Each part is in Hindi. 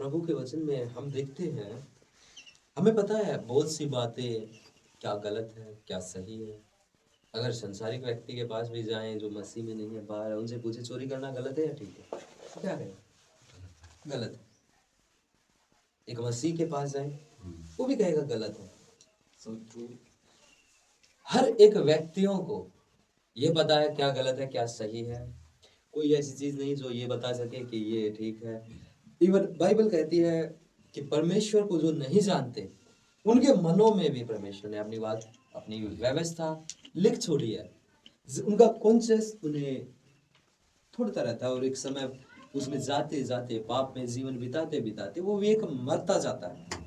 प्रभु के वचन में हम देखते हैं, हमें पता है बहुत सी बातें क्या गलत है क्या सही है। अगर संसारिक व्यक्ति के पास भी जाएं जो मसीह में नहीं है, बाहर है, उनसे पूछे चोरी करना गलत है या ठीक है, तो क्या कहें गलत है। एक मसीह के पास जाएं वो भी कहेगा गलत है। So true. हर एक व्यक्तियों को ये पता है क्या गलत है क्या सही है। कोई ऐसी चीज नहीं जो ये बता सके कि ये ठीक है। इवन बाइबल कहती है कि परमेश्वर को जो नहीं जानते उनके मनों में भी परमेश्वर ने अपनी बात, अपनी व्यवस्था लिख छोड़ी है। उनका कॉन्शियस उन्हें थोड़ता रहता है और एक समय उसमें जाते जाते पाप में जीवन बिताते बिताते वो एक मरता जाता है।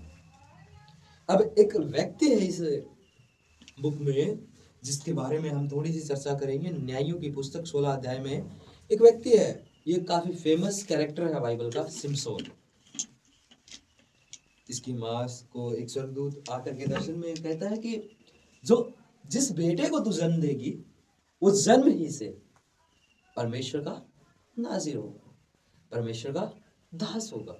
अब एक व्यक्ति है इस बुक में जिसके बारे में हम थोड़ी सी चर्चा करेंगे। न्यायों की पुस्तक 16 अध्याय में एक व्यक्ति है, ये काफी फेमस कैरेक्टर है बाइबल का, सिमसोन। इसकी माँ को एक स्वर्गदूत आकर के दर्शन में कहता है कि जो जिस बेटे को तू जन्म देगी वो जन्म ही से परमेश्वर का नाज़ीर होगा, परमेश्वर का दास होगा।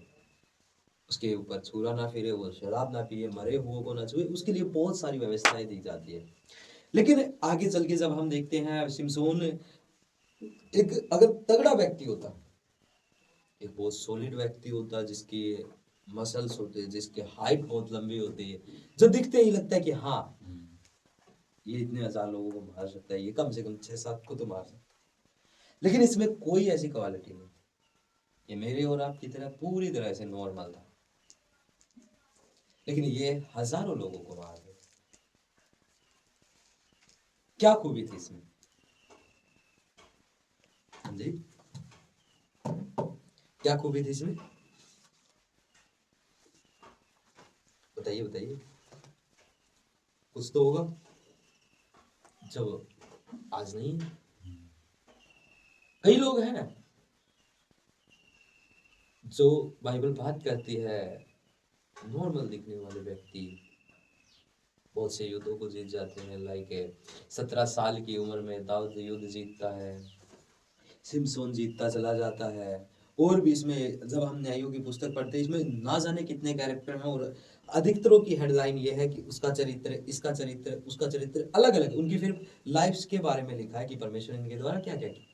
उसके ऊपर छुरा ना फिरे, वो शराब ना पिए, मरे हुओं को ना छुए, उसके लिए बहुत सारी व्यवस्थाएं दी जाती है। लेकिन आगे चल के जब हम देखते हैं सिमसोन एक अगर तगड़ा व्यक्ति होता, एक बहुत सॉलिड व्यक्ति होता जिसकी मसल्स होते, जिसके हाइट बहुत लंबी होती है, जो दिखते ही लगता है कि हाँ ये इतने हजार लोगों को मार सकता है, ये कम से कम 6-7 को तो मार सकता है। लेकिन इसमें कोई ऐसी क्वालिटी नहीं, ये मेरे और आपकी तरह पूरी तरह से नॉर्मल था, लेकिन ये हजारों लोगों को मार गया। क्या खूबी थी इसमें जी, क्या खूबी थी इसमें, बताइए बताइए, कुछ तो होगा जो आज नहीं है। कई लोग हैं जो बाइबल बात करती है नॉर्मल दिखने वाले व्यक्ति बहुत से युद्धों को जीत जाते हैं। लाइक 17 साल की उम्र में दाऊद युद्ध जीतता है, सिमसोन जीतता चला जाता है। और भी इसमें जब हम न्यायों की पुस्तक पढ़ते हैं इसमें ना जाने कितने कैरेक्टर हैं और अधिकतरों की हेडलाइन ये है कि उसका चरित्र, इसका चरित्र, उसका चरित्र अलग अलग, उनकी फिर लाइफ्स के बारे में लिखा है कि परमेश्वर इनके द्वारा क्या क्या किया।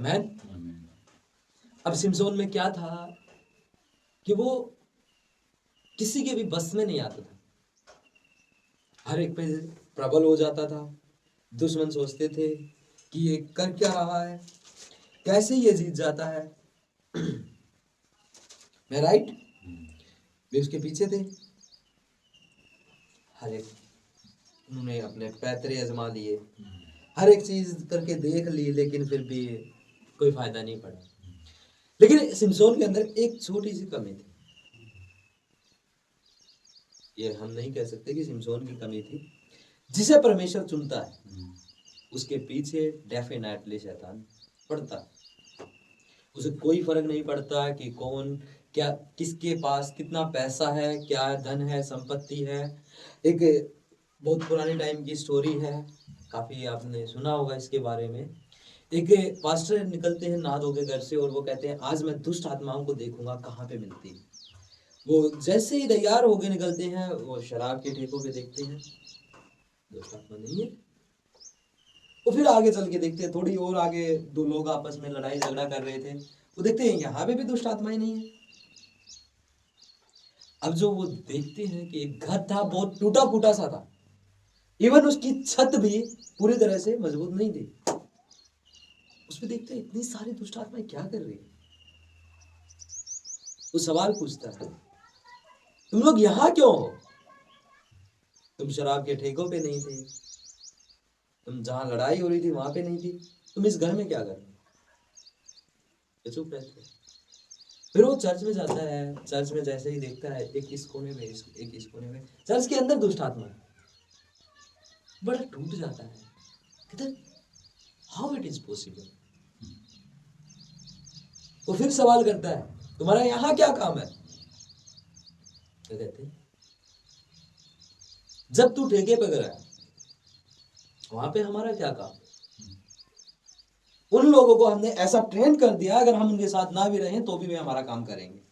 आमीन। अब सिमसोन में क्या था कि वो किसी के भी बस में नहीं आता था, हर एक पे प्रबल हो जाता था। दुश्मन सोचते थे कि ये कर क्या रहा है, कैसे ये जीत जाता है। मैं राइट, वे उसके पीछे थे। हर एक उन्होंने अपने पैतरे आजमा लिए, हर एक चीज करके देख ली, लेकिन फिर भी कोई फायदा नहीं पड़ा। लेकिन सिमसोन के अंदर एक छोटी सी कमी थी। ये हम नहीं कह सकते कि सिमसोन की कमी थी, जिसे परमेश्वर चुनता है उसके पीछे डेफिनेटली शैतान पड़ता है। उसे कोई फर्क नहीं पड़ता कि कौन क्या, किसके पास कितना पैसा है, क्या धन है, संपत्ति है। एक बहुत पुराने टाइम की स्टोरी है, काफी आपने सुना होगा इसके बारे में। एक पास्टर निकलते हैं नहा धो के घर से और वो कहते हैं आज मैं दुष्ट आत्माओं को देखूंगा कहाँ पे मिलती है। वो जैसे ही तैयार होके निकलते हैं वो शराब के ठेकों पे देखते हैं, दुष्ट आत्मा नहीं है। वो फिर आगे चल के देखते हैं, थोड़ी और आगे दो लोग आपस में लड़ाई झगड़ा कर रहे थे, वो देखते हैं यहाँ पे भी दुष्ट आत्माएं नहीं है। अब जो वो देखते हैं कि एक घर था बहुत टूटा फूटा सा था, इवन उसकी छत भी पूरी तरह से मजबूत नहीं थी। उसमें देखते हैं इतनी सारी दुष्ट आत्माएं क्या कर रही है। वो सवाल पूछता है तुम लोग यहाँ क्यों हो, तुम शराब के ठेकों पे नहीं थे, तुम जहां लड़ाई हो रही थी वहां पे नहीं थी, तुम इस घर में क्या कर रहे हो। चुप रहते। फिर वो चर्च में जाता है, चर्च में जैसे ही देखता है एक इस कोने में, एक इस कोने में, चर्च के अंदर दुष्ट आत्मा है, बड़ा टूट जाता है, कहता हाउ इट इज पॉसिबल। वो फिर सवाल करता है तुम्हारा यहाँ क्या काम है। तो कहते हैं जब तू ठेके पे गया वहां पे हमारा क्या काम। उन लोगों को हमने ऐसा ट्रेन कर दिया, अगर हम उनके साथ ना भी रहें तो भी वे हमारा काम करेंगे।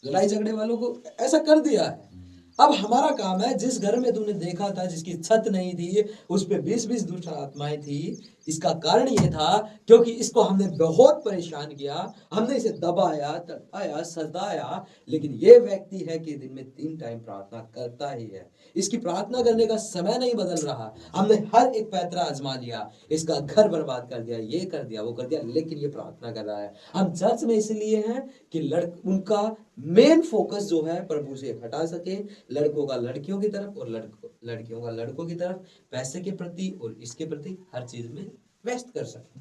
लड़ाई झगड़े वालों को ऐसा कर दिया है। अब हमारा काम है, जिस घर में तुमने देखा था जिसकी छत नहीं थी, उस पे 20-20 दुष्ट आत्माएं थी। इसका कारण ये था क्योंकि इसको हमने बहुत परेशान किया, हमने इसे दबाया, तड़पाया, सताया, लेकिन ये व्यक्ति है कि दिन में 3 टाइम प्रार्थना करता ही है। इसकी प्रार्थना करने का समय नहीं बदल रहा। हमने हर एक पैतरा आजमा लिया, इसका घर बर्बाद कर दिया, ये कर दिया, वो कर दिया, लेकिन ये प्रार्थना कर रहा है। हम चर्च में इसलिए हैं कि उनका मेन फोकस जो है प्रभु से हटा सके, लड़कों का लड़कियों की तरफ और लड़कियों का लड़कों की तरफ, पैसे के प्रति और इसके प्रति हर चीज में व्यस्त कर सके।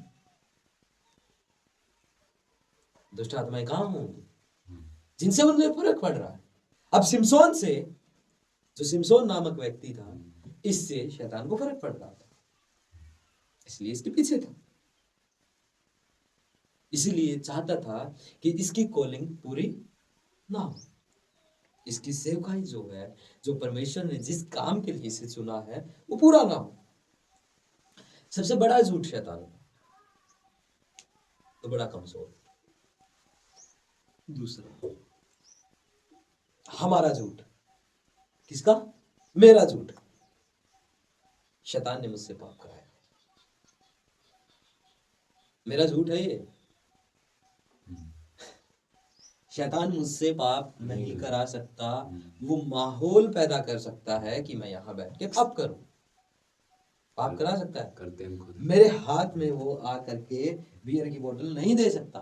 दुष्ट आत्माएं कहां होंगी? जिनसे उन्हें फर्क पड़ रहा है। अब सिमसोन से, जो सिमसोन नामक व्यक्ति था, इससे शैतान को फर्क पड़ रहा था, इसलिए इसके पीछे था। इसीलिए चाहता था कि इसकी कॉलिंग पूरी ना हो, इसकी सेवकाई जो है, जो परमेश्वर ने जिस काम के लिए इसे चुना है, वो पूरा ना हो। सबसे बड़ा झूठ शैतान का, तो बड़ा कमजोर। दूसरा हमारा झूठ। किसका? मेरा झूठ। शैतान ने मुझसे पाप कराया, मेरा झूठ है ये। शैतान मुझसे पाप नहीं करा सकता, वो माहौल पैदा कर सकता है कि मैं यहां बैठ के पाप करूं। पाप करा सकता है, करते हैं खुद। मेरे हाथ में वो आकर के बियर की बोतल नहीं दे सकता,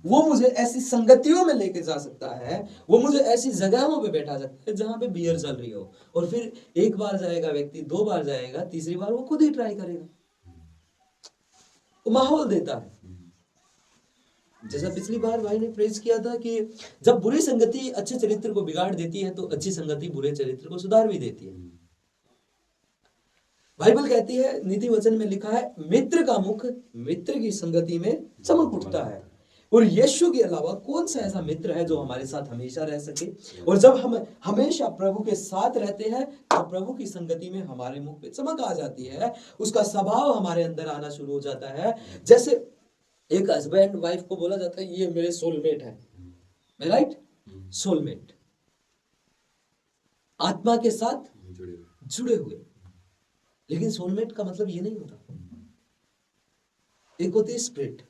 वो मुझे ऐसी संगतियों में लेके जा सकता है, वो मुझे ऐसी जगहों पे बैठा सकता है जहां पे बियर चल रही हो, और फिर एक बार जाएगा व्यक्ति, 2 बार जाएगा, तीसरी बार वो खुद ही ट्राई करेगा। वो माहौल देता है। जैसा पिछली बार भाई ने प्रेज किया था कि जब बुरी संगति अच्छे चरित्र को बिगाड़ देती है, तो अच्छी संगति बुरे चरित्र को सुधार भी देती है। बाइबल कहती है, नीति वचन में लिखा है, मित्र का मुख मित्र की संगति में चमक उठता है। और यीशु के अलावा कौन सा ऐसा मित्र है जो हमारे साथ हमेशा रह सके? और जब हम हमेशा प्रभु के साथ रहते हैं, तो प्रभु की संगति में हमारे मुख पे चमक आ जाती है, उसका स्वभाव हमारे अंदर आना शुरू हो जाता है। जैसे एक हस्बैंड वाइफ को बोला जाता है, ये मेरे सोलमेट है, राइट? सोलमेट, आत्मा के साथ जुड़े हुए। लेकिन सोलमेट का मतलब ये नहीं होता। एक होती है स्पिरिट,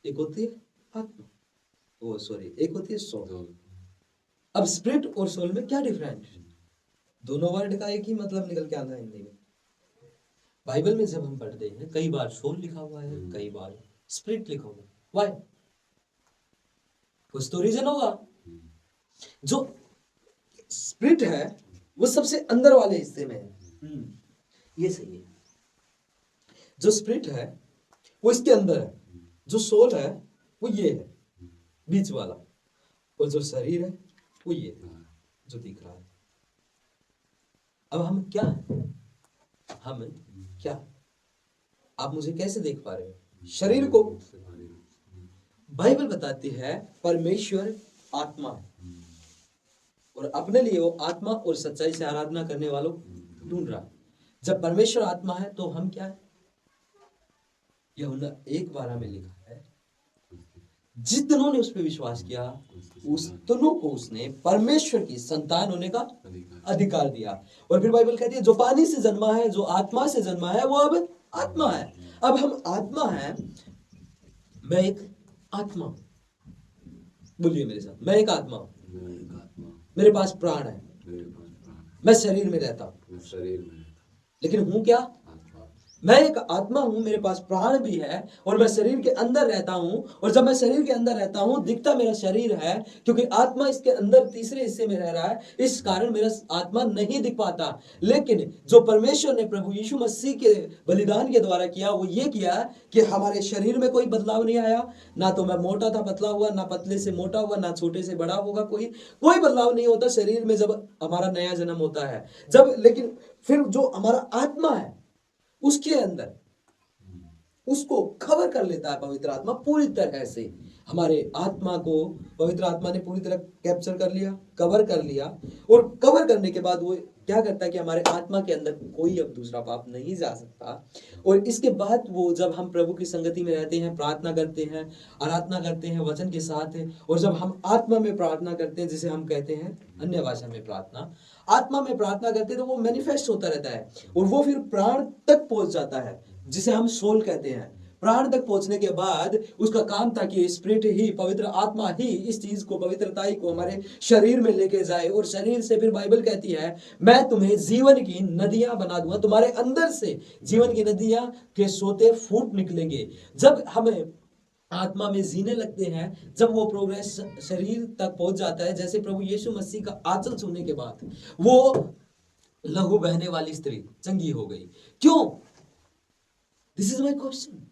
एक होती है आत्मा, ओ सॉरी, एक होती है सोल। अब स्पिरिट और सोल में क्या डिफरेंट? दोनों वर्ड का एक ही मतलब निकल के आता है हिंदी में। बाइबल में जब हम पढ़ते हैं, कई बार सोल लिखा हुआ है, कई बार स्पिरिट लिखा हुआ है। व्हाई? कुछ तो रीजन होगा। जो स्पिरिट है वो सबसे अंदर वाले हिस्से में है, ये सही है। जो स्पिरिट है वो इसके अंदर है, जो सोल है वो ये है बीच वाला, और जो शरीर है वो ये जो दिख रहा है। अब हम क्या है? हम क्या? आप मुझे कैसे देख पा रहे हो? शरीर को बाइबल बताती है परमेश्वर आत्मा है, और अपने लिए वो आत्मा और सच्चाई से आराधना करने वालों ढूंढ रहा है। जब परमेश्वर आत्मा है तो हम क्या है? यूहन्ना 1:12 में लिखा है, जितनों ने उस पर विश्वास किया उस तनों को उसने परमेश्वर की संतान होने का अधिकार दिया। और फिर बाइबल कहती है, जो पानी से जन्मा है, जो आत्मा से जन्मा है, वो अब आत्मा है। अब हम आत्मा है, मैं एक आत्मा हूं। बोलिए मेरे साथ, मैं एक आत्मा हूं, मेरे पास प्राण है, मैं शरीर में रहता हूं, लेकिन हूं क्या? मैं एक आत्मा हूं, मेरे पास प्राण भी है, और मैं शरीर के अंदर रहता हूं। और जब मैं शरीर के अंदर रहता हूं, दिखता मेरा शरीर है, क्योंकि आत्मा इसके अंदर तीसरे हिस्से में रह रहा है, इस कारण मेरा आत्मा नहीं दिख पाता। लेकिन जो परमेश्वर ने प्रभु यीशु मसीह के बलिदान के द्वारा किया, वो ये किया कि हमारे शरीर में कोई बदलाव नहीं आया। ना तो मैं मोटा था पतला हुआ, ना पतले से मोटा हुआ, ना छोटे से बड़ा होगा, कोई बदलाव नहीं होता शरीर में जब हमारा नया जन्म होता है। जब लेकिन फिर जो हमारा आत्मा है, उसके अंदर उसको कवर कर लेता है पवित्र आत्मा पूरी तरह से। हमारे आत्मा को पवित्र आत्मा ने पूरी तरह कैप्चर कर लिया, कवर कर लिया, और कवर करने के बाद वो क्या करता है कि हमारे आत्मा के अंदर कोई अब दूसरा पाप नहीं जा सकता। और इसके बाद वो जब हम प्रभु की संगति में रहते हैं, प्रार्थना करते हैं, आराधना करते हैं वचन के साथ, और जब हम आत्मा में प्रार्थना करते हैं, जिसे हम कहते हैं अन्य भाषा में प्रार्थना, आत्मा में प्रार्थना करते हैं, तो वो मैनिफेस्ट होता रहता है और वो फिर प्राण तक पहुंच जाता है, जिसे हम सोल कहते हैं। प्राण तक पहुंचने के बाद उसका काम था कि स्पिरिट ही, पवित्र आत्मा ही इस चीज को, पवित्रताई को हमारे शरीर में लेके जाए, और शरीर से फिर बाइबल कहती है मैं तुम्हें जीवन की नदियां बना दूंगा, तुम्हारे अंदर से जीवन की नदियां के सोते फूट निकलेंगे। जब हमें आत्मा में जीने लगते हैं, जब वो प्रोग्रेस शरीर तक पहुंच जाता है, जैसे प्रभु यीशु मसीह का आंचल छूने के बाद वो लहू बहने वाली स्त्री चंगी हो गई। क्यों? This is my question.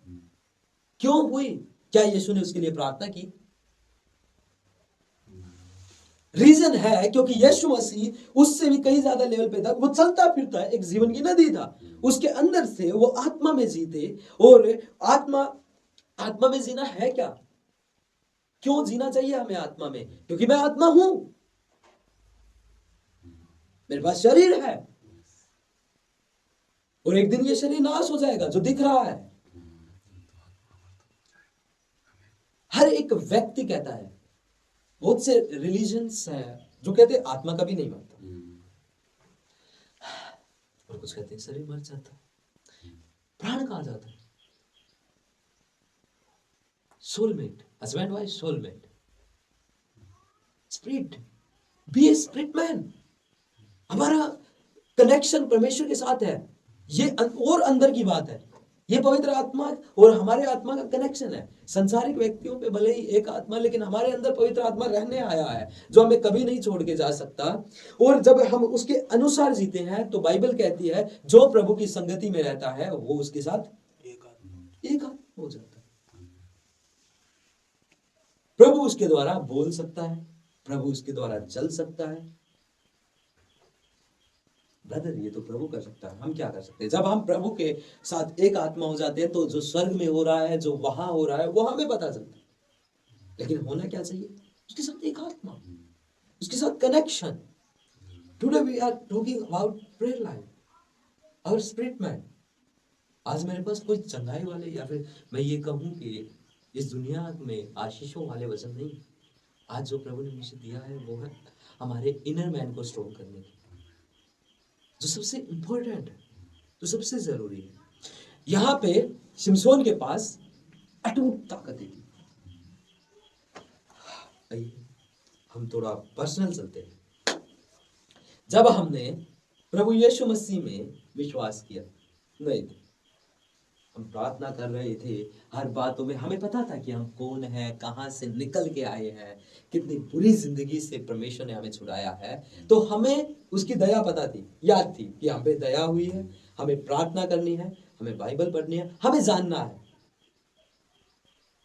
क्यों हुई? क्या यीशु ने उसके लिए प्रार्थना की? रीजन है क्योंकि यीशु मसीह उससे भी कहीं ज्यादा लेवल पे था। वो चलता फिरता एक जीवन की नदी था, उसके अंदर से वो आत्मा में जीते। और आत्मा में जीना है क्या? क्यों जीना चाहिए हमें आत्मा में? क्योंकि मैं आत्मा हूं, मेरे पास शरीर है, और एक दिन ये शरीर नाश हो जाएगा जो दिख रहा है। हर एक व्यक्ति कहता है, बहुत से रिलीजन्स हैं जो कहते हैं आत्मा कभी नहीं मरता, और कुछ कहते हैं शरीर मर जाता, प्राण कहां जाता है? Soulmate, husband wife soulmate, spirit, be a spirit man. हमारा कनेक्शन परमेश्वर के साथ है, ये और अंदर की बात है। ये पवित्र आत्मा और हमारे आत्मा का कनेक्शन है। संसारिक व्यक्तियों पे भले ही एक आत्मा, लेकिन हमारे अंदर पवित्र आत्मा रहने आया है जो हमें कभी नहीं छोड़ के जा सकता। और जब हम उसके अनुसार जीते हैं तो बाइबल कहती है जो प्रभु की संगति में रहता है वो उसके साथ एक आत्मा हो जाता है। प्रभु उसके द्वारा बोल सकता है, प्रभु उसके द्वारा चल सकता है। ब्रदर, ये तो प्रभु कर सकता है, हम क्या कर सकते हैं? जब हम प्रभु के साथ एक आत्मा हो जाते हैं तो जो स्वर्ग में हो रहा है, जो वहां हो रहा है, वो हमें पता चलता है। लेकिन होना क्या चाहिए? उसके साथ एक आत्मा, उसके साथ connection. Today we are talking about prayer life, our spirit man. आज मेरे पास कोई चंगाई वाले या फिर मैं ये कहूं कि इस दुनिया में आशीषों वाले वचन नहीं। आज जो प्रभु ने मुझे दिया है वो है हमारे इनर मैन को स्ट्रॉन्ग करने की, जो सबसे इंपॉर्टेंट है, जो सबसे जरूरी है। यहां पे शिमशोन के पास अटूट ताकत थी। आइए हम थोड़ा पर्सनल चलते हैं। जब हमने प्रभु यीशु मसीह में विश्वास किया, नहीं थे, हम प्रार्थना कर रहे थे, हर बातों में हमें पता था कि हम कौन है, कहां से निकल के आए हैं, कितनी बुरी जिंदगी से परमेश्वर ने हमें छुड़ाया है। तो हमें उसकी दया पता थी, याद थी कि हम पे दया हुई है, हमें प्रार्थना करनी है, हमें बाइबल पढ़नी है, हमें जानना है।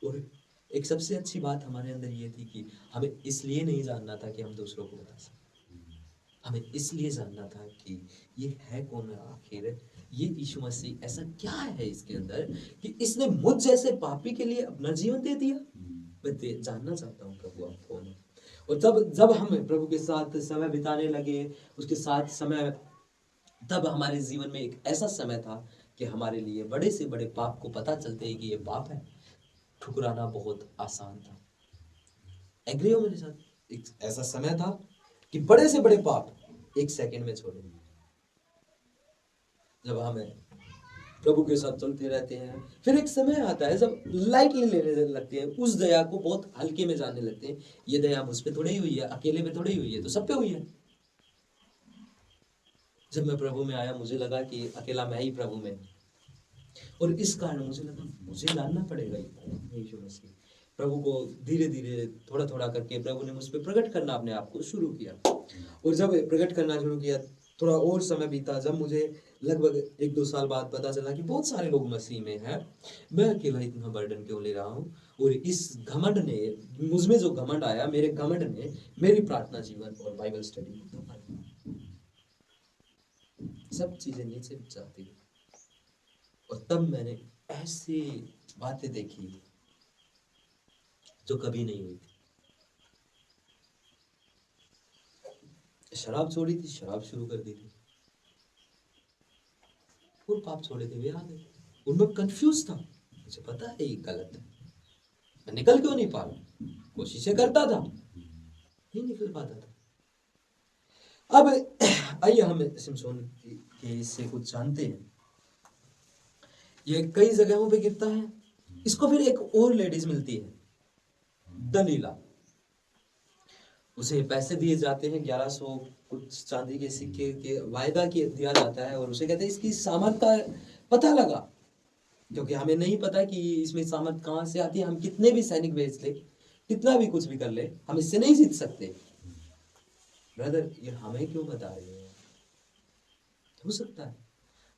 और एक सबसे अच्छी बात हमारे अंदर ये थी कि हमें इसलिए नहीं जानना था कि हम दूसरों को बता सकें, हमें इसलिए जानना था कि ये है कौन आखिर, ये यीशु मसीह ऐसा क्या है इसके अंदर कि इसने मुझ जैसे पापी के लिए अपना जीवन दे दिया। मैं जानना चाहता हूँ प्रभु आप कौन है। और जब जब हम प्रभु के साथ समय बिताने लगे, उसके साथ समय, तब हमारे जीवन में एक ऐसा समय था कि हमारे लिए बड़े से बड़े पाप को पता चलते हैं कि ये पाप है, ठुकराना बहुत आसान था। एग्री हो मेरे साथ? एक ऐसा समय था कि बड़े से बड़े पाप एक सेकंड में छोड़े। जब हमें प्रभु के साथ चलते रहते हैं, फिर एक समय आता है जब लाइटली लेने लगते हैं, उस दया को बहुत हल्के में जानने लगते हैं। ये दया मुझ पे थोड़ी ही हुई है, अकेले पे थोड़ी हुई है, तो सब पे हुई है। जब मैं प्रभु में आया मुझे लगा कि अकेला मैं ही प्रभु में, और इस कारण मुझे लगा मुझे जानना पड़ेगा यीशु मसीह। प्रभु को धीरे धीरे थोड़ा थोड़ा करके प्रभु ने मुझ पर प्रकट करना अपने आप को शुरू किया। और जब प्रकट करना शुरू किया, थोड़ा और समय बीता, जब मुझे लगभग 1-2 साल बाद पता चला कि बहुत सारे लोग मसीह में हैं, मैं अकेला इतना बर्डन क्यों ले रहा हूँ। और इस घमंड ने, मुझमें जो घमंड आया, मेरे घमंड ने मेरी प्रार्थना जीवन और बाइबल स्टडी को दबा दिया। सब चीजें नीचे जाती गई, और तब मैंने ऐसी बातें देखी जो कभी नहीं हुई थी। शराब छोड़ी थी, शराब शुरू कर दी थी। और पाप छोड़े थे वे आ गए। उनमें कंफ्यूज था, मुझे पता है ये गलत है, मैं निकल क्यों नहीं पा रहा, कोशिशें करता था, नहीं निकल पाता था। अब आइए हम सिमसोन के इससे कुछ जानते हैं। ये कई जगहों पे गिरता है। इसको फिर एक और लेडीज मिलती है, दलीला। उसे पैसे दिए जाते हैं 1100 कुछ चांदी के सिक्के के वायदा दिया जाता है, और उसे कहते हैं इसकी सामर्थ का पता लगा, क्योंकि हमें नहीं पता कि इसमें सामर्थ कहाँ से आती है। हम कितने भी सैनिक भेज ले, कितना भी कुछ भी कर ले, हम इससे नहीं जीत सकते। ब्रदर ये हमें क्यों बता रहे हैं? हो सकता है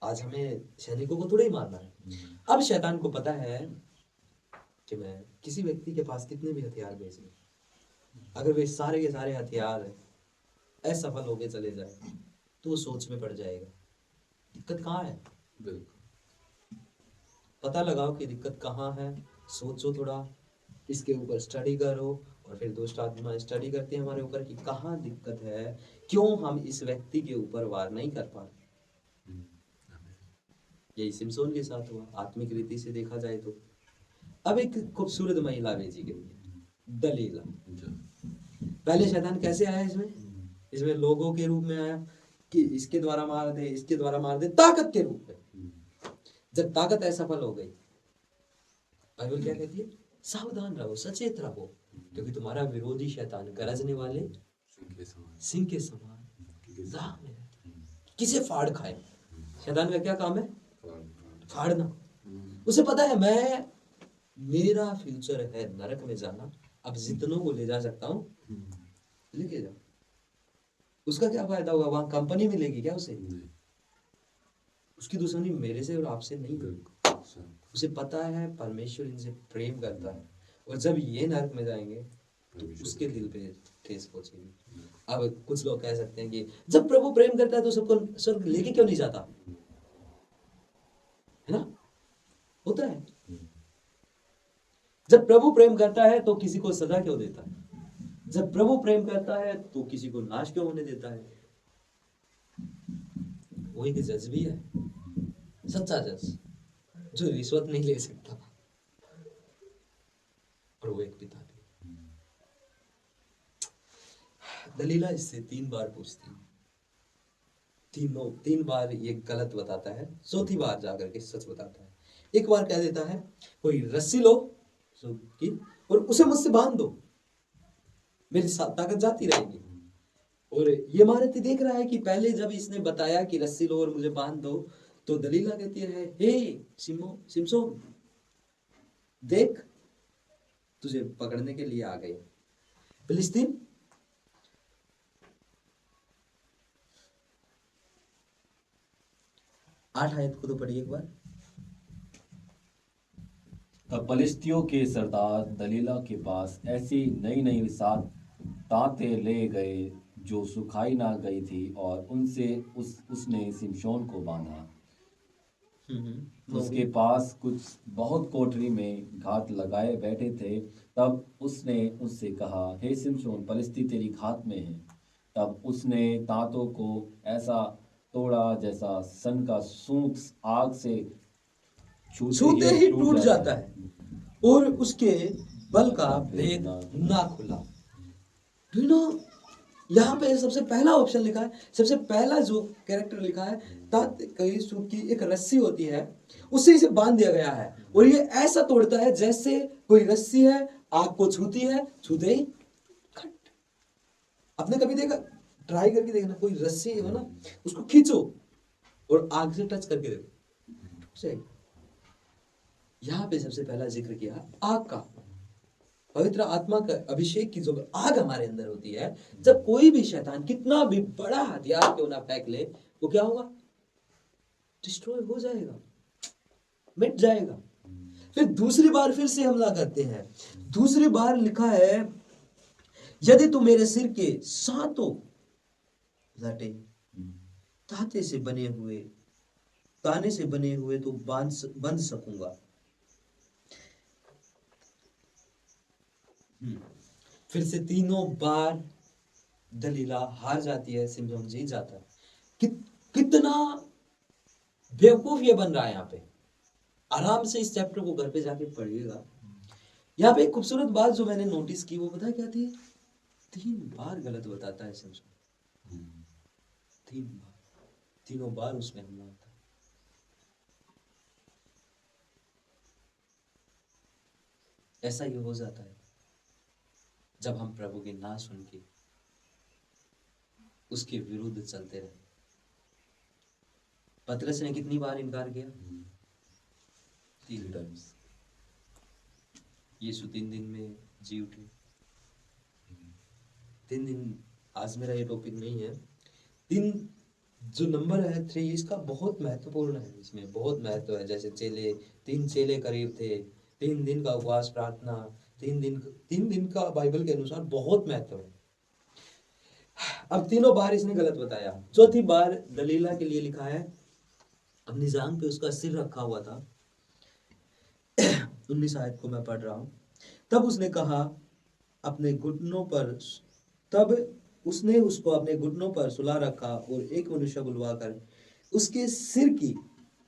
आज हमें सैनिकों को थोड़ा ही मारना है। अब शैतान को पता है कि मैं किसी व्यक्ति के पास कितने भी हथियार भेज लूं, अगर वे सारे के सारे हथियार असफल होके चले जाए तो वो सोच में पड़ जाएगा, दिक्कत कहाँ है। पता लगाओ कि दिक्कत कहाँ है, सोचो थोड़ा, इसके ऊपर स्टडी करो, और फिर दुष्ट आत्मा स्टडी करते हैं हमारे ऊपर कि कहाँ दिक्कत है, क्यों हम इस व्यक्ति के ऊपर वार नहीं कर पा रहे। यही सिमसोन के साथ हुआ, आत्मिक रीति से देखा जाए तो। अब एक खूबसूरत महिला भेजी गई है, दलीला। पहले शैतान कैसे आया इसमें लोगों के रूप में आया कि इसके द्वारा मार दे, इसके द्वारा मार दे, ताकत के रूप में। जब ताकत असफल हो गई, बाइबल क्या कहती है? सावधान रहो, सचेत रहो, क्योंकि तुम्हारा विरोधी शैतान गरजने वाले सिंह के समान दाग में है, किसे फाड़ खाए। शैतान का क्या काम है? फाड़ना। उसे पता है मेरा फ्यूचर है नरक में जाना, अब जितनों को ले जा सकता हूँ लेके जाओ। उसका क्या फायदा होगा? वहां कंपनी मिलेगी क्या उसे? उसकी दुश्मनी मेरे से और आपसे नहीं है। उसे पता है परमेश्वर इनसे प्रेम करता है, और जब ये नरक में जाएंगे तो उसके दिल पे ठेस पहुंचेगी। अब कुछ लोग कह सकते हैं कि जब प्रभु प्रेम करता है तो सबको स्वर्ग लेके क्यों नहीं जाता, है ना? होता है। जब प्रभु प्रेम करता है तो किसी को सजा क्यों देता है? जब प्रभु प्रेम करता है तो किसी को नाश क्यों होने देता है? वो एक जज भी है, सच्चा जज, जो रिश्वत नहीं ले सकता, और वो एक पिता भी। दलीला इससे 3 बार पूछती है, तीन बार ये गलत बताता है, चौथी बार जाकर के सच बताता है। एक बार कह देता है कोई रस्सी लो की और उसे मुझसे बांध दो, मेरी ताकत जाती रहेगी। और ये महारथी देख रहा है कि पहले जब इसने बताया कि रस्सी लो और मुझे बांध दो, तो दलीला कहती है, हे सिमसोन देख, तुझे पकड़ने के लिए आ गए फिलिस्तीन। 8 आयत को तो पढ़िए एक बार। तब फलिश्तियों के सरदार दलीला के पास ऐसी नई नई 7 तांतें ले गए जो सुखाई ना गई थी, और उनसे उसने सिमशोन को बांधा। उसके पास कुछ बहुत कोठरी में घात लगाए बैठे थे। तब उसने उससे कहा, हे सिमशोन, फलिश्ती तेरी घात में है। तब उसने तांतों को ऐसा तोड़ा जैसा सन का सूत आग से छूते ही टूट जाता है, और उसके बल का भेद ना खुला। यहाँ पे सबसे पहला ऑप्शन लिखा है, सबसे पहला जो कैरेक्टर लिखा है, कई सूत की एक रस्सी होती है, उससे इसे बांध दिया गया है, और ये ऐसा तोड़ता है जैसे कोई रस्सी है, आग को छूती है, छूते ही खट। आपने कभी देखा, ट्राई करके देखना, कोई रस्सी हो ना, उसको खींचो और आग से टच करके देखो। यहाँ पे सबसे पहला जिक्र किया आग का, पवित्र आत्मा का अभिषेक की जो आग हमारे अंदर होती है, जब कोई भी शैतान कितना भी बड़ा हथियार क्यों ना फेंक ले, वो क्या होगा? डिस्ट्रॉय हो जाएगा, मिट जाएगा। फिर दूसरी बार फिर से हमला करते हैं। दूसरी बार लिखा है, यदि तू मेरे सिर के 7 लटे ताने से बने हुए तो बंध सकूंगा। फिर से 3 बार दलीला हार जाती है, सिमसोन जीत जाता है। कितना बेवकूफ ये बन रहा है यहाँ पे। आराम से इस चैप्टर को घर पे जाके पढ़िएगा। यहाँ पे एक खूबसूरत बात जो मैंने नोटिस की, वो पता है क्या थी? 3 बार गलत बताता है सिमसोन। 3 बार, तीनों बार उसमें हमला होता है। ऐसा ये हो जाता है जब हम प्रभु की ना सुन के उसके विरुद्ध चलते रहे। पतरस ने कितनी बार इनकार किया? 3 टाइम्स। यीशु 3 दिन में जी उठे। 3 दिन, आज मेरा ये टॉपिक नहीं है। 3 जो नंबर है 3, इसका बहुत महत्वपूर्ण है, इसमें बहुत महत्व है। जैसे 3 चेले करीब थे, 3 दिन का उपवास प्रार्थना, 3 दिन का बाइबल के अनुसार बहुत महत्व है। अब तीनों बार इसने गलत बताया। चौथी बार दलीला के लिए लिखा है, अपनी जांघ पे उसका सिर रखा हुआ था। 19 आयत को मैं पढ़ रहा हूं। तब उसने उसको अपने घुटनों पर सुला रखा और एक मनुष्य बुलवाकर उसके सिर की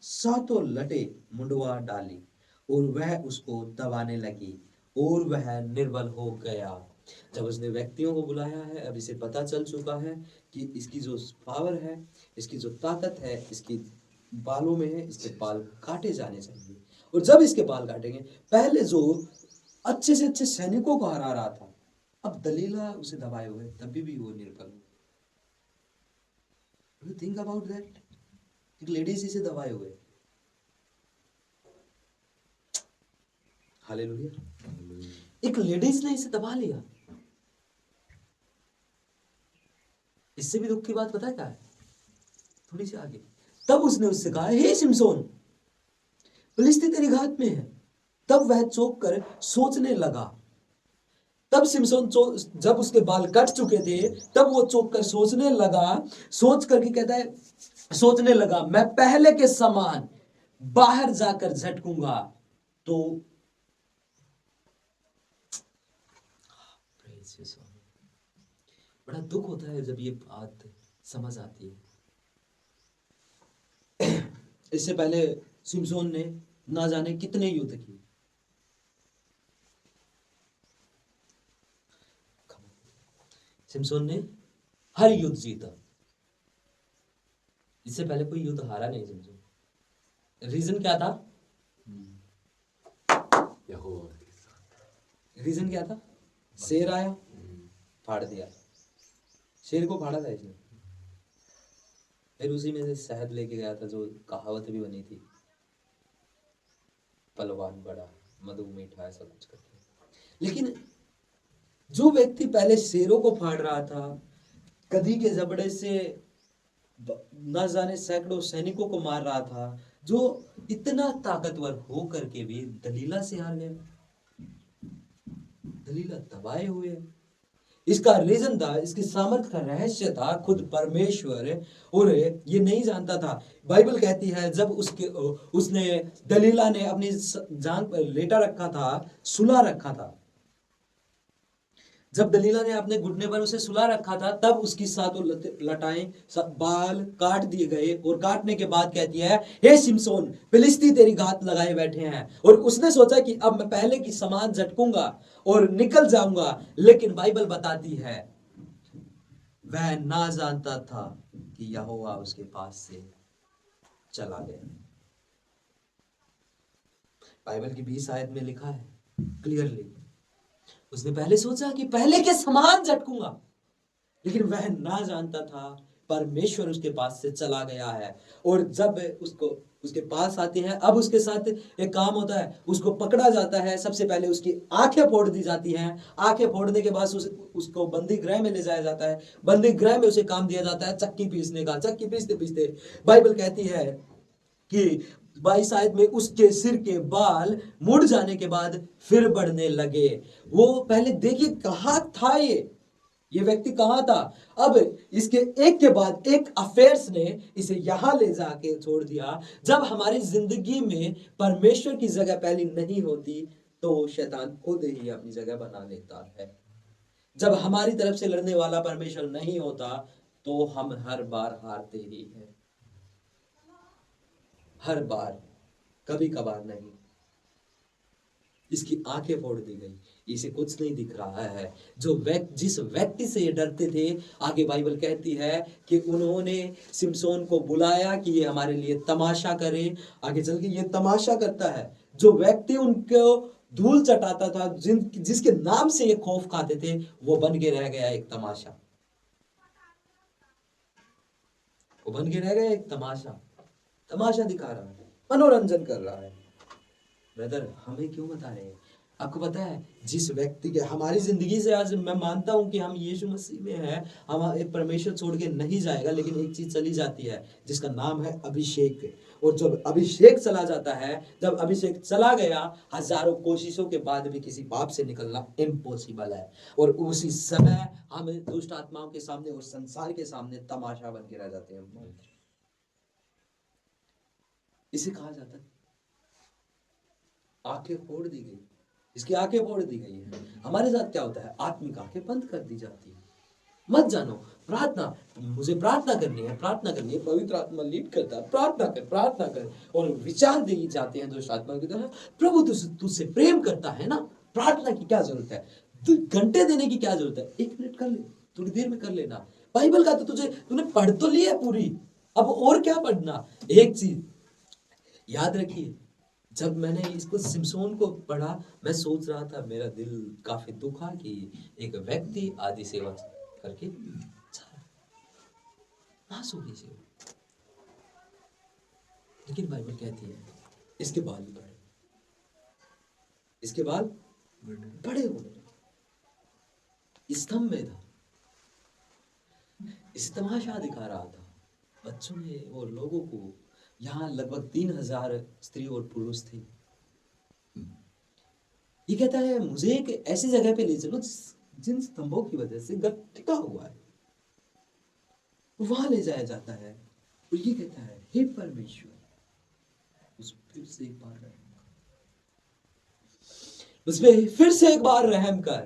7 लटें मुंडवा डाली और वह उसको दबाने लगी और वह निर्बल हो गया। जब उसने व्यक्तियों को बुलाया है, अब इसे पता चल चुका है कि इसकी जो पावर है, इसकी जो ताकत है, इसकी बालों में है, इसके बाल काटे जाने चाहिए। और जब इसके बाल काटेंगे, पहले जो अच्छे से अच्छे सैनिकों को हरा रहा था, अब दलीला उसे दबाए हुए, तभी भी वो निर्बल हो। Do you think about that? एक लेडीज इसे दबाए हुए। हालेलुया। एक लेडीज ने इसे दबा लिया। इससे भी दुख की बात पता है क्या है? थोड़ी सी आगे, तब उसने उससे कहा, हे शिमशोन, फिलिस्ती तेरी घात में है। तब वह चौंक कर सोचने लगा। तब शिमशोन जब उसके बाल कट चुके थे, तब वो चौंक कर सोचने लगा। सोच करके कहता है, सोचने लगा, मैं पहले के समान बाहर जाकर झटकूंगा तो। बड़ा दुख होता है जब ये बात समझ आती है। इससे पहले शिमशोन ने ना जाने कितने युद्ध किए। शिमशोन ने हर युद्ध जीता। इससे पहले कोई युद्ध हारा नहीं शिमशोन। रीजन क्या था? रीजन क्या था? शेर आया, फाड़ दिया। शेर को फाड़ा था इसने। फिर उसी में से शहद लेके गया था, जो कहावत भी बनी थी, पलवान बड़ा मधु मीठा, ऐसा कुछ करके। लेकिन जो व्यक्ति पहले शेरों को फाड़ रहा था, गधी के जबड़े से न जाने सैकड़ों सैनिकों को मार रहा था, जो इतना ताकतवर हो करके भी दलीला से हार गया। दलीला दबाए हुए है। इसका रीजन था, इसकी सामर्थ का रहस्य था खुद परमेश्वर, और ये नहीं जानता था। बाइबल कहती है जब उसने दलीला ने अपनी जांघ पर लेटा रखा था, सुला रखा था, जब दलीला ने अपने घुटने पर उसे सुला रखा था, तब उसकी 7 लटाएं, बाल काट दिए गए। और काटने के बाद कहती है, हे शिमशोन, फिलिस्ती तेरी घात लगाए बैठे हैं। और उसने सोचा कि अब मैं पहले की समान झटकूंगा और निकल जाऊंगा। लेकिन बाइबल बताती है वह ना जानता था कि यहोवा उसके पास से चला गया। बाइबल की 20 आयत में लिखा है क्लियरली, उसने पहले सोचा कि पहले के समान झटकूंगा, लेकिन वह ना जानता था परमेश्वर उसके पास से चला गया है। और जब उसके पास आते हैं, अब उसके साथ एक काम होता है, उसको पकड़ा जाता है। सबसे पहले उसकी आंखें फोड़ दी जाती हैं। आंखें फोड़ने के बाद उसको बंदी गृह में ले जाया जाता है। बंदी गृह में उसे काम दिया जाता है चक्की पीसने का। चक्की पीसते पीसते बाइबल कहती है कि 22 आयत में उसके सिर के बाल मुड़ जाने के बाद फिर बढ़ने लगे। वो पहले देखिए कहां था, ये व्यक्ति कहां था। अब इसके एक के बाद एक अफेयर्स ने इसे यहां ले जाके छोड़ दिया। जब हमारी जिंदगी में परमेश्वर की जगह पहली नहीं होती, तो शैतान खुद ही अपनी जगह बना लेता है। जब हमारी तरफ से लड़ने वाला परमेश्वर नहीं होता, तो हम हर बार हारते ही हैं। हर बार, कभी कभार नहीं। इसकी आंखें फोड़ दी गई, इसे कुछ नहीं दिख रहा है। जिस व्यक्ति से ये डरते थे, आगे बाइबल कहती है कि उन्होंने सिमसोन को बुलाया कि ये हमारे लिए तमाशा करे। आगे चल के ये तमाशा करता है। जो व्यक्ति उनको धूल चटाता था, जिसके नाम से ये खौफ खाते थे, वो बन के रह गया एक तमाशा। वो बन के रह गया एक तमाशा। तमाशा दिखा रहा है, मनोरंजन कर रहा है। ब्रदर, हमें क्यों बता रहे हैं? आपको पता है, जिस व्यक्ति के हमारी जिंदगी से, आज मैं मानता हूं कि हम यीशु मसीह में हैं, हम एक परमेश्वर छोड़ के नहीं जाएगा, लेकिन एक चीज चली जाती है जिसका नाम है अभिषेक। और जब अभिषेक चला जाता है, जब अभिषेक चला गया, हजारों कोशिशों के बाद भी किसी पाप से निकलना इम्पॉसिबल है। और उसी समय हम दुष्ट आत्माओं के सामने और संसार के सामने तमाशा बन के रह जाते हैं। इसे कहा जाता है आंखें फोड़ दी गई। इसकी आंखें फोड़ दी गई है। हमारे साथ क्या होता है? आत्मिक आंखें बंद कर दी जाती है। मत जानो, प्रार्थना, मुझे प्रार्थना करनी है, प्रार्थना करनी है, पवित्र आत्मा लीड करता है, प्रार्थना कर, प्रार्थना कर। और विचार दिए जाते हैं दुष्ट आत्मा की तरह, प्रभु तुझसे प्रेम करता है ना, प्रार्थना की क्या जरूरत है, घंटे देने की क्या जरूरत है, 1 मिनट कर ले, थोड़ी देर में कर लेना। बाइबल का तो तूने पढ़ तो लिया है पूरी, अब और क्या पढ़ना। एक चीज याद रखिए, जब मैंने इसको सिमसोन को पढ़ा, मैं सोच रहा था, मेरा दिल काफी दुखा कि एक व्यक्ति आदि सेवा करके नाश हो गई सेवा। लेकिन बाइबल कहती है इसके बाल बढ़े, इसके बाल बड़े हो गए। स्तंभ में था, इस तमाशा दिखा रहा था बच्चों ने और लोगों को। यहाँ लगभग 3000 स्त्री और पुरुष थे। ये कहता है मुझे एक ऐसी जगह पे ले चलो जिन स्तंभों की वजह से घर टिका हुआ है, वहां ले जाया जाता है। और ये कहता है हे परमेश्वर, उस फिर से एक बार रहम कर, उसमें फिर से एक बार रहम कर,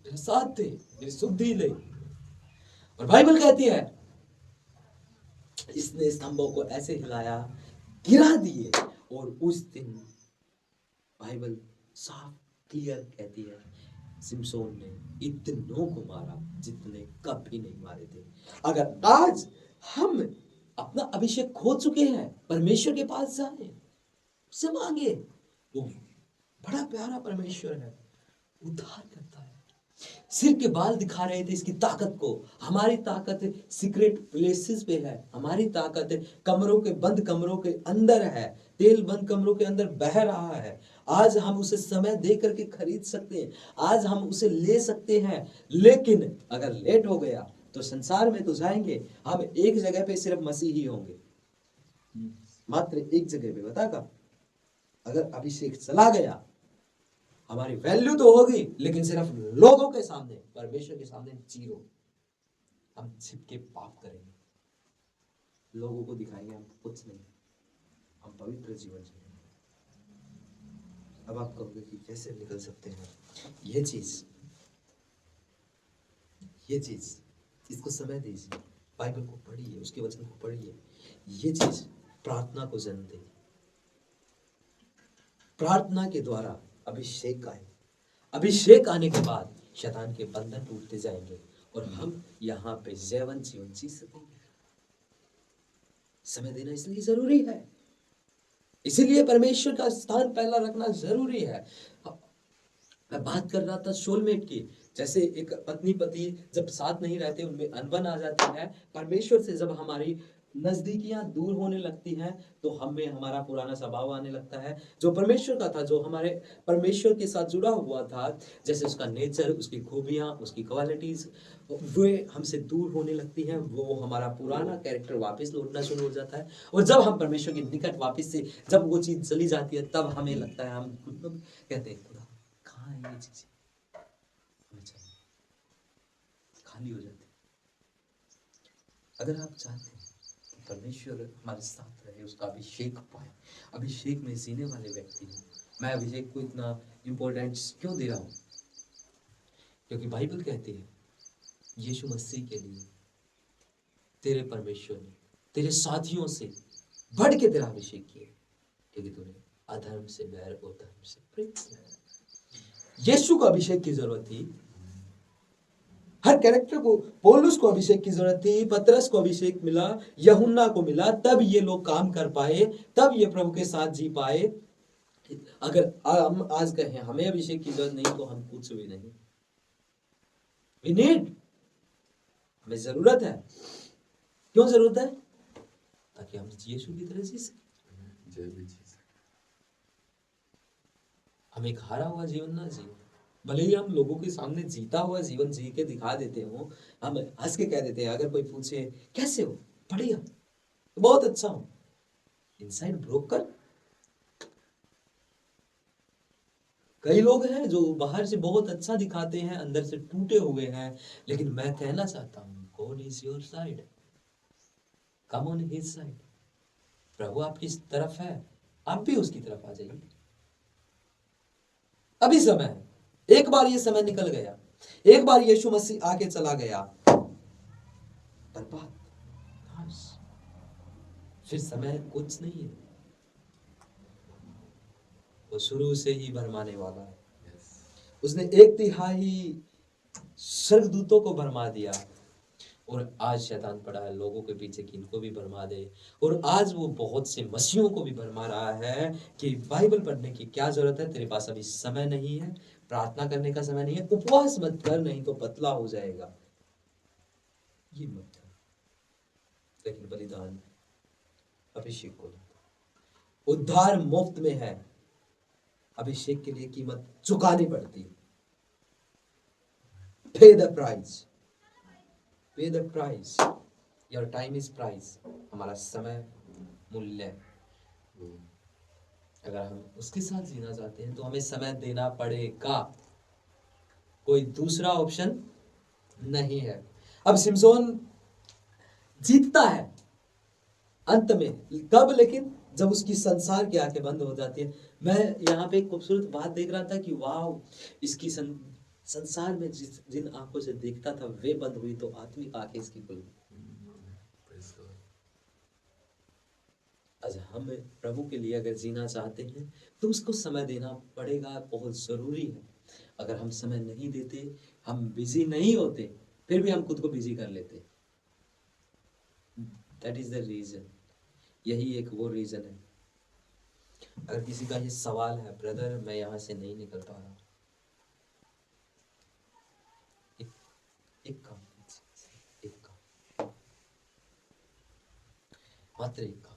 मेरा साथ दे, मेरी सुधि ले। और बाइबल कहती है इसने स्तंभों को ऐसे हिलाया, गिरा दिए। और उस दिन बाइबल साफ क्लियर कहती है सिमसोन ने इतनों को मारा जितने कभी नहीं मारे थे। अगर आज हम अपना अभिषेक खो चुके हैं, परमेश्वर के पास जाए, उससे मांगे। वो बड़ा प्यारा परमेश्वर है, उद्धार करता है। सिर के बाल दिखा रहे थे इसकी ताकत को। हमारी ताकत सीक्रेट प्लेसेस पे है, हमारी ताकत कमरों के, बंद कमरों के अंदर है, तेल बंद कमरों के अंदर बह रहा है। आज हम उसे समय दे करके खरीद सकते हैं, आज हम उसे ले सकते हैं। लेकिन अगर लेट हो गया तो संसार में तो जाएंगे, हम एक जगह पे सिर्फ मसीह ही होंगे, मात्र एक जगह पे। बता का अगर अभिषेक चला गया, हमारी वैल्यू तो होगी, लेकिन सिर्फ लोगों के सामने, परमेश्वर के सामने जीरो। हम छिप के पाप करेंगे, लोगों को दिखाएंगे हम कुछ नहीं, हम पवित्र जीवन जिएंगे। अब आप कहोगे कि कैसे निकल सकते हैं? ये चीज इसको समय दीजिए, बाइबल को पढ़िए, उसके वचन को पढ़िए। ये चीज प्रार्थना को जन्म देगी। प्रार्थना के द्वारा अभिषेक आए, अभिषेक आने के बाद शैतान के बंधन टूटते जाएंगे और हम यहाँ पे जैवन जीवन जी सकेंगे। समय देना इसलिए जरूरी है, इसीलिए परमेश्वर का स्थान पहला रखना जरूरी है। मैं बात कर रहा था सोलमेट की, जैसे एक पत्नी पति जब साथ नहीं रहते, उनमें अनबन आ जाती है। परमेश्वर से जब हमारी नजदीकियां दूर होने लगती हैं, तो हमें हमारा पुराना स्वभाव आने लगता है, जो परमेश्वर का था, जो हमारे परमेश्वर के साथ जुड़ा हुआ था, जैसे उसका नेचर, उसकी खूबियां, उसकी क्वालिटीज, वे हमसे दूर होने लगती हैं। वो हमारा पुराना कैरेक्टर वापस लौटना शुरू हो जाता है। और जब हम परमेश्वर के निकट वापस से जब वो चीज चली जाती है, तब हमें लगता है, हम कहते हैं खुदा कहाँ है ये चीजें, हमें चाहिए, खाली हो जाते। अगर आप चाहते हैं कि परमेश्वर हमारे साथ रहे, उसका अभिषेक पाए, अभिषेक में जीने वाले व्यक्ति हैं। मैं अभिषेक को इतना इंपॉर्टेंस क्यों दे रहा हूं? क्योंकि बाइबल कहती है यीशु मसीह के लिए तेरे परमेश्वर ने तेरे साथियों से बढ़ के तेरा अभिषेक किए, क्योंकि तूने अधर्म से बैर और धर्म से प्रेम किया। यीशु को अभिषेक की जरूरत थी, हर कैरेक्टर को, पौलुस को अभिषेक की जरूरत थी, पतरस को अभिषेक मिला, यूहन्ना को मिला, तब ये लोग काम कर पाए, तब ये प्रभु के साथ जी पाए। अगर हम आज कहें हमें अभिषेक की जरूरत नहीं, तो हम कुछ भी नहीं। We need, हमें जरूरत है। क्यों जरूरत है? ताकि हम यीशु की तरह जी सकें। जय भी जी। हम एक हारा हुआ जीवन ना जिए, भले ही हम लोगों के सामने जीता हुआ जीवन जी के दिखा देते हो, हम हंस के कह देते हैं, अगर कोई पूछे कैसे हो, बढ़िया, बहुत अच्छा हूं, इनसाइड ब्रोकन। कई लोग हैं जो बाहर से बहुत अच्छा दिखाते हैं, अंदर से टूटे हुए हैं। लेकिन मैं कहना चाहता हूं, God is your side, come on his side. प्रभु आपकी तरफ है, आप भी उसकी तरफ आ जाइए। अभी समय है, एक बार ये समय निकल गया, एक बार यीशु मसीह आके चला गया, बर्बाद, नाश, फिर समय कुछ नहीं है। वो शुरू से ही भरमाने वाला है। उसने 1/3 स्वर्गदूतों को भरमा दिया, और आज शैतान पड़ा है लोगों के पीछे कि इनको भी भरमा दे। और आज वो बहुत से मसीहों को भी भरमा रहा है कि बाइबल पढ़ने की क्या जरूरत है, तेरे पास अभी समय नहीं है, प्रार्थना करने का समय नहीं है, उपवास मत कर, नहीं तो पतला हो जाएगा, ये मत कर। लेकिन बलिदान अभिषेक को लेकर, उद्धार मुफ्त में है, अभिषेक के लिए कीमत चुकानी पड़ती है। पे द प्राइस, पे the price, your time is price. हमारा समय मूल्य है। अगर हम उसके साथ जीना चाहते हैं तो हमें समय देना पड़ेगा, कोई दूसरा ऑप्शन नहीं है। अब सिमसोन जीतता है अंत में, कब? लेकिन जब उसकी संसार की आंखें बंद हो जाती है। मैं यहाँ पे एक खूबसूरत बात देख रहा था कि वाह, इसकी संसार में जिन आंखों से देखता था वे बंद हुई, तो आत्मिक आंखें इसकी खुल गई। आज हम प्रभु के लिए अगर जीना चाहते हैं तो उसको समय देना पड़ेगा, बहुत जरूरी है। अगर हम समय नहीं देते, हम बिजी नहीं होते, फिर भी हम खुद को बिजी कर लेते। दैट इज द रीजन, यही एक वो रीजन है। अगर किसी का ये सवाल है, ब्रदर मैं यहाँ से नहीं निकल पा रहा, एक काम, एक काम, मात्र एक काम,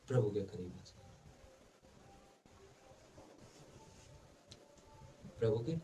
प्रभु के करीब आ जाए, प्रभु के